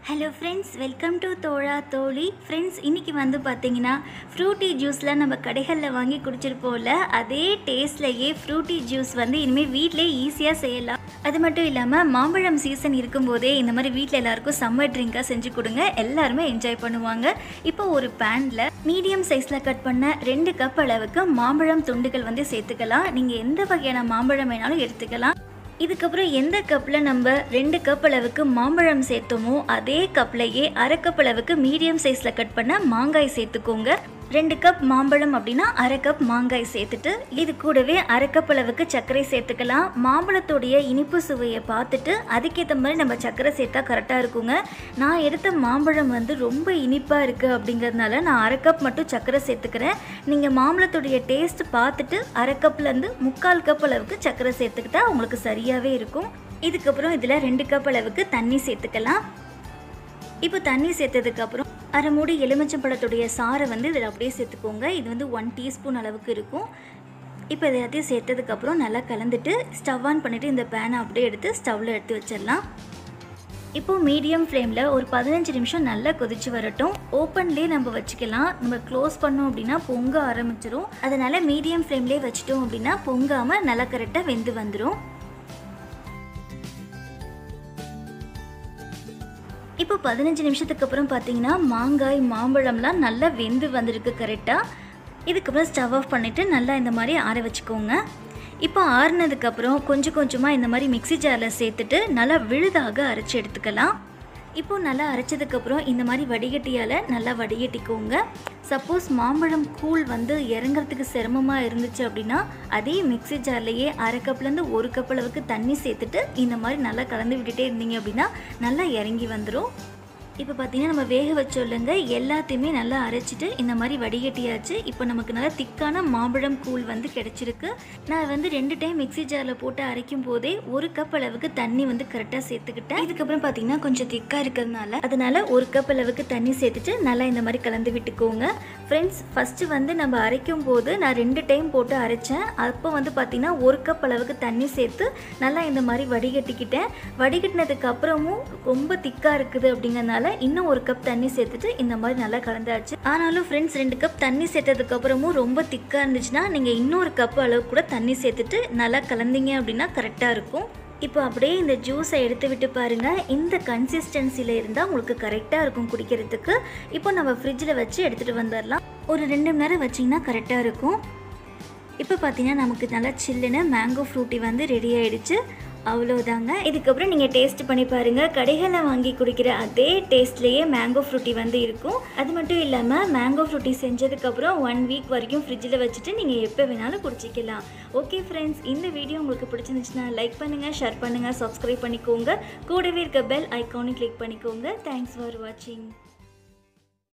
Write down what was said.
Hello friends, welcome to தோழா தோழி. Friends, இன்றைக்கி வந்து பார்த்திங்கன்னா ஃப்ரூட்டி ஜூஸ்லாம் நம்ம கடைகளில் வாங்கி குடிச்சிருப்போம்ல, அதே டேஸ்ட்லேயே ஃப்ரூட்டி ஜூஸ் வந்து இனிமேல் வீட்டிலே ஈஸியாக செய்யலாம். அது மட்டும் இல்லாமல் மாம்பழம் சீசன் இருக்கும்போதே இந்த மாதிரி வீட்டில் எல்லாருக்கும் சம்மர் ட்ரிங்காக செஞ்சு கொடுங்க, எல்லாருமே என்ஜாய் பண்ணுவாங்க. இப்போ ஒரு பேனில் மீடியம் சைஸில் கட் பண்ண 2 கப் அளவுக்கு மாம்பழம் துண்டுகள் வந்து சேர்த்துக்கலாம். நீங்கள் எந்த வகையான மாம்பழம் வேணாலும் எடுத்துக்கலாம். இதுக்கப்புறம் எந்த கப்பில் நம்ம 2 கப் அளவுக்கு மாம்பழம் சேர்த்தோமோ அதே கப்லையே அரை கப் அளவுக்கு மீடியம் சைஸில் கட் பண்ண மாங்காய் சேர்த்துக்கோங்க. 2 கப் மாம்பழம் அப்படின்னா அரை கப் மாங்காய் சேர்த்துட்டு இது கூடவே அரை கப் அளவுக்கு சர்க்கரை சேர்த்துக்கலாம். மாம்பழத்தோடைய இனிப்பு சுவையை பார்த்துட்டு அதுக்கேற்ற மாதிரி நம்ம சர்க்கரை சேர்த்தா கரெக்டாக இருக்குங்க. நான் எடுத்த மாம்பழம் வந்து ரொம்ப இனிப்பாக இருக்குது அப்படிங்கிறதுனால நான் அரை கப் மட்டும் சர்க்கரை சேர்த்துக்கிறேன். நீங்கள் மாம்பழத்தோடைய டேஸ்ட் பார்த்துட்டு அரை கப்லேருந்து 3/4 கப் அளவுக்கு சர்க்கரை சேர்த்துக்கிட்டா உங்களுக்கு சரியாகவே இருக்கும். இதுக்கப்புறம் இதில் 2 கப் அளவுக்கு தண்ணி சேர்த்துக்கலாம். இப்போ தண்ணி சேர்த்ததுக்கப்புறம் அரை மூடி எலுமிச்சம்பழத்துடைய சாறை வந்து இதில் அப்படியே சேர்த்துக்கோங்க. இது வந்து 1 டீஸ்பூன் அளவுக்கு இருக்கும். இப்போ இதை எல்லாத்தையும் சேர்த்ததுக்கப்புறம் நல்லா கலந்துட்டு ஸ்டவ் ஆன் பண்ணிவிட்டு இந்த பேனை அப்படியே எடுத்து ஸ்டவ்வில் எடுத்து வச்சிடலாம். இப்போது மீடியம் ஃப்ளேமில் ஒரு 15 நிமிஷம் நல்லா கொதிச்சு வரட்டும். ஓப்பன்லேயே நம்ம வச்சுக்கலாம். நம்ம க்ளோஸ் பண்ணோம் அப்படின்னா பொங்க ஆரம்பிச்சிடும். அதனால் மீடியம் ஃப்ளேம்லேயே வச்சிட்டோம் அப்படின்னா பொங்காமல் நல்லா கரெக்டாக வெந்து வந்துடும். இப்போ 15 நிமிஷத்துக்கு அப்புறம் பார்த்தீங்கன்னா மாங்காய் மாம்பழம்லாம் நல்லா வெந்து வந்திருக்கு கரெக்டாக. இதுக்கப்புறம் ஸ்டவ் ஆஃப் பண்ணிவிட்டு நல்லா இந்த மாதிரி ஆற வச்சுக்கோங்க. இப்போ ஆறுனதுக்கப்புறம் கொஞ்சம் கொஞ்சமாக இந்த மாதிரி மிக்ஸி ஜாரில் சேர்த்துட்டு நல்லா விழுதாக அரைச்சி எடுத்துக்கலாம். இப்போது நல்லா அரைச்சதுக்கப்புறம் இந்த மாதிரி வடிகட்டியால் நல்லா வடிகட்டிக்கோங்க. சப்போஸ் மாம்பழம் கூழ் வந்து இறங்குறதுக்கு சிரமமாக இருந்துச்சு அப்படின்னா அதே மிக்ஸி ஜார்லேயே அரை கப்லேருந்து 1 கப் அளவுக்கு தண்ணி சேர்த்துட்டு இந்த மாதிரி நல்லா கலந்து விட்டுட்டே இருந்தீங்க அப்படின்னா நல்லா இறங்கி வந்துடும். இப்போ பார்த்தீங்கன்னா நம்ம வேக வச்சோல்லங்க எல்லாத்தையுமே நல்லா அரைச்சிட்டு இந்த மாதிரி வடிகட்டியாச்சு. இப்போ நமக்கு நல்லா திக்கான மாம்பழம் கூழ் வந்து கிடச்சிருக்கு. நான் வந்து 2 டைம் மிக்ஸி ஜாரில் போட்டு அரைக்கும் போதே 1 கப் அளவுக்கு தண்ணி வந்து கரெக்டாக சேர்த்துக்கிட்டேன். இதுக்கப்புறம் பார்த்தீங்கன்னா கொஞ்சம் திக்காக இருக்கிறதுனால அதனால் 1 கப் அளவுக்கு தண்ணி சேர்த்துட்டு நல்லா இந்த மாதிரி கலந்து விட்டுக்கோங்க. ஃப்ரெண்ட்ஸ், ஃபஸ்ட்டு வந்து நம்ம அரைக்கும் போது நான் 2 டைம் போட்டு அரைச்சேன். அப்போ வந்து பார்த்திங்கன்னா 1 கப் அளவுக்கு தண்ணி சேர்த்து நல்லா இந்த மாதிரி வடிகட்டிக்கிட்டேன். வடிகட்டினதுக்கு அப்புறமும் ரொம்ப திக்காக இருக்குது அப்படிங்கிறதுனால இன்னும் 1 கப் தண்ணி சேர்த்துட்டு இந்த மாதிரி நல்லா கலந்தாச்சு. ஆனாலும் ஃப்ரெண்ட்ஸ், 2 கப் தண்ணி சேர்த்ததுக்கு அப்புறமும் ரொம்ப திக்காக இருந்துச்சுன்னா நீங்கள் இன்னொரு கப் அளவு கூட தண்ணி சேர்த்துட்டு நல்லா கலந்தீங்க அப்படின்னா கரெக்டாக இருக்கும். இப்போ அப்படியே இந்த ஜூஸை எடுத்து விட்டு பாருங்கள். இந்த கன்சிஸ்டன்சியில் இருந்தால் உங்களுக்கு கரெக்டாக இருக்கும் குடிக்கிறதுக்கு. இப்போ நம்ம ஃப்ரிட்ஜில் வச்சு எடுத்துகிட்டு வந்துடலாம். ஒரு 2 மணி நேரம் வச்சிங்கன்னா கரெக்டாக இருக்கும். இப்போ பார்த்தீங்கன்னா நமக்கு நல்லா சில்லுன்னு மேங்கோ ஃப்ரூட்டி வந்து ரெடி ஆகிடுச்சு. அவ்வளோதாங்க. இதுக்கப்புறம் நீங்கள் டேஸ்ட் பண்ணி பாருங்கள். கடைகளில் வாங்கி குடிக்கிற அதே டேஸ்ட்லேயே மேங்கோ ஃப்ரூட்டி வந்து இருக்கும். அது மட்டும் இல்லாமல் மேங்கோ ஃப்ரூட்டி செஞ்சதுக்கப்புறம் 1 வீக் வரைக்கும் ஃப்ரிட்ஜில் வச்சுட்டு நீங்கள் எப்போ வேணாலும் குடிச்சிக்கலாம். ஓகே ஃப்ரெண்ட்ஸ், இந்த வீடியோ உங்களுக்கு பிடிச்சிருந்துச்சுன்னா லைக் பண்ணுங்கள், ஷேர் பண்ணுங்கள், சப்ஸ்கிரைப் பண்ணிக்கோங்க. கூடவே இருக்க பெல் ஐக்கானை கிளிக் பண்ணிக்கோங்க. தேங்க்ஸ் ஃபார் வாட்சிங்.